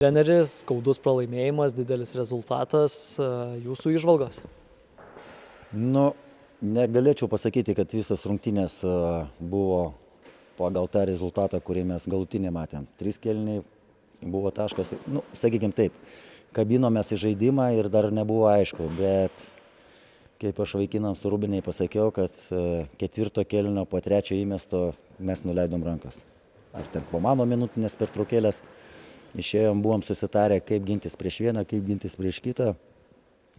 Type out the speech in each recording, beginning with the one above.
Treneris, skaudus pralaimėjimas, didelis rezultatas, jūsų įžvalgos? Negalėčiau pasakyti, kad visas rungtynės buvo pagal tą rezultatą, kurį mes galutinį matėm. 3 kėliniai buvo taškas, sakykime taip, kabinomės į žaidimą ir dar nebuvo aišku, bet kaip aš vaikinams Rūbiniai pasakiau, kad 4 kėlinio po 3 įmesto mes nuleidom rankas. Ar ten po mano minutinės pertraukėlės. Išėjom, buvom susitarę, kaip gintis prieš vieną, kaip gintis prieš kitą,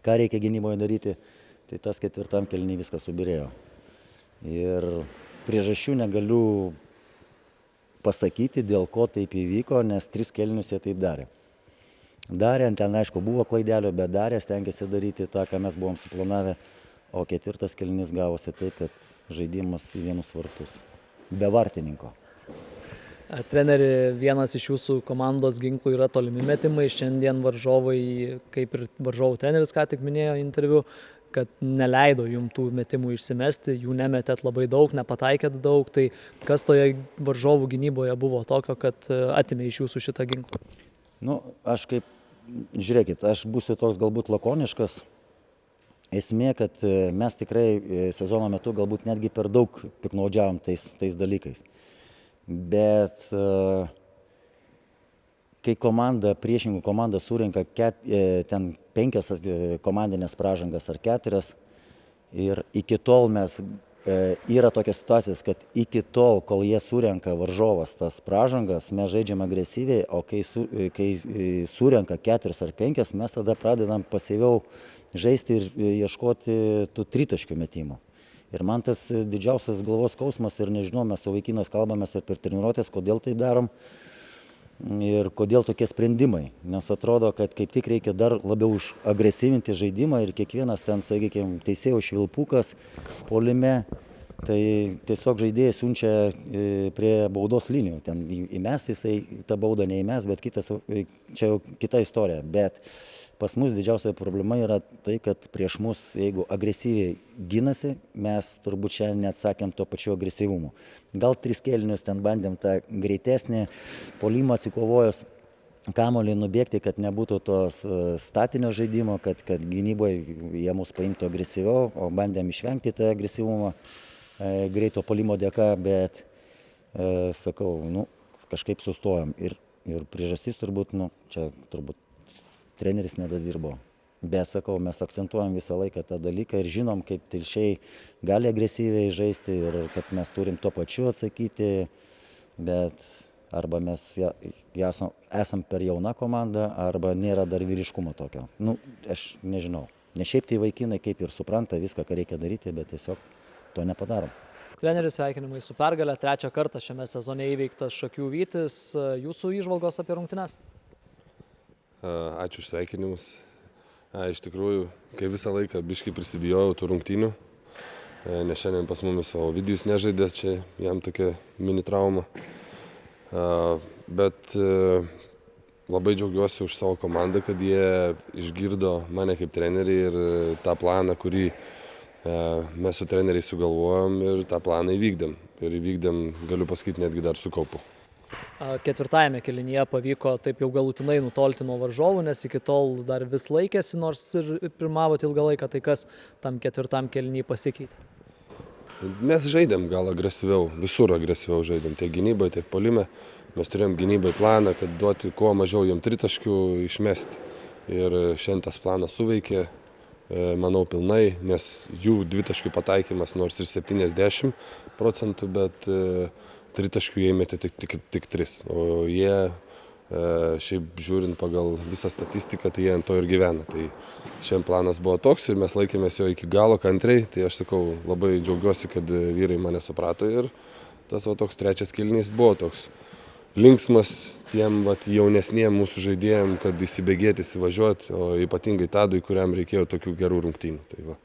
ką reikia gynyboje daryti, tai tas 4 kėliny viskas subirėjo. Ir priežasčių negaliu pasakyti, dėl ko taip įvyko, nes 3 kėlinius jie taip darė. Darė, ten aišku buvo klaidelio, bet darė, stengiasi daryti tą, ką mes buvom suplanavę, o 4 kėlinys gavosi taip, kad žaidimas į vienus vartus, be vartininko. Treneri, vienas iš jūsų komandos ginklų yra tolimi metimai. Šiandien varžovai, kaip ir varžovų treneris ką tik minėjo interviu, kad neleido jums tų metimų išsimesti, jų nemetėt labai daug, nepataikėt daug. Tai kas toje varžovų gynyboje buvo tokio, kad atimė iš jūsų šitą ginklą? Žiūrėkit, aš būsiu toks galbūt lakoniškas. Esmė, kad mes tikrai sezono metu galbūt netgi per daug piknaudžiavom tais dalykais. Bet kai priešingų komanda surenka ten 5 komandinės pražangas ar 4 ir iki tol yra tokia situacija, kad iki tol, kol jie surenka varžovas tas pražangas, mes žaidžiam agresyviai, o kai surenka 4 ar 5, mes tada pradedam pasyviau žaisti ir ieškoti tų tritaškių metimų. Ir man tas didžiausias galvos skausmas ir nežinau, mes su vaikinas kalbamės ir per treniruotės, kodėl taip darom ir kodėl tokie sprendimai. Nes atrodo, kad kaip tik reikia dar labiau agresyvinti žaidimą ir kiekvienas ten, sakykime, teisėjo švilpukas puolime, tai tiesiog žaidėjai siunčia prie baudos linijų. Ten įmes jisai tą baudą neįmes, bet čia jau kita istorija. Bet pas mus didžiausia problema yra tai, kad prieš mus, jeigu agresyviai ginasi, mes turbūt šiandien neatsakėm to pačiu agresyvumu. Gal 3 kėlinius ten bandėm tą greitesnį puolimą atsikovojus kamuolį nubėgti, kad nebūtų tos statinio žaidimo, kad gynyboje jie mus paimtų agresyviau, o bandėm išvengti tą agresyvumą greito puolimo dėka, bet sakau, kažkaip sustojom. Ir priežastis turbūt, čia turbūt treneris nedadirbo. Bet sakau, mes akcentuojam visą laiką tą dalyką ir žinom, kaip telšiai gali agresyviai žaisti ir kad mes turim tuo pačiu atsakyti, bet arba mes esam per jauna komanda, arba nėra dar vyriškumo tokio. Aš nežinau. Ne šiaip tai vaikinai kaip ir supranta viską, ką reikia daryti, bet tiesiog to nepadarom. Treneris, sveikinimai su pergale. 3 kartą šiame sezone įveiktas Šakių Vytis. Jūsų įžvalgos apie rungtynes? Ačiū už sveikinimus. Iš tikrųjų, kai visą laiką biškį prisibijojau tų rungtynių, nes šiandien pas mumis Ovidijus nežaidė, čia jam tokia mini trauma. Bet labai džiaugiuosi už savo komandą, kad jie išgirdo mane kaip trenerį ir tą planą, kurį mes su treneriais sugalvojom ir tą planą įvykdėm. Ir įvykdėm, galiu pasakyti, netgi dar su kaupu. 4 kėlinyje pavyko taip jau galutinai nutolti nuo varžovų, nes iki tol dar vis laikėsi, nors ir pirmavot ilgą laiką, tai kas tam 4 kėlinyje pasikeitė? Mes žaidėm gal agresyviau, visur agresyviau žaidėm, tiek gynyboje, tiek puolime. Mes turėjom gynyboje planą, kad duoti kuo mažiau jiem tritaškių išmesti. Ir šiandien tas planas suveikė, manau, pilnai, nes jų dvitaškių pataikymas nors ir 70%, bet tritaškių jie įmetė tik 3, o jie, šiaip žiūrint pagal visą statistiką, tai jie ant to ir gyvena. Tai šiandien planas buvo toks ir mes laikėmės jo iki galo kantriai, tai aš sakau, labai džiaugiuosi, kad vyrai mane suprato ir tas toks 3 kėlinys buvo toks linksmas tiem jaunesniem mūsų žaidėjim, kad įsibėgėti, įsivažiuoti, o ypatingai Tadui, kuriam reikėjo tokių gerų rungtynių. Tai va.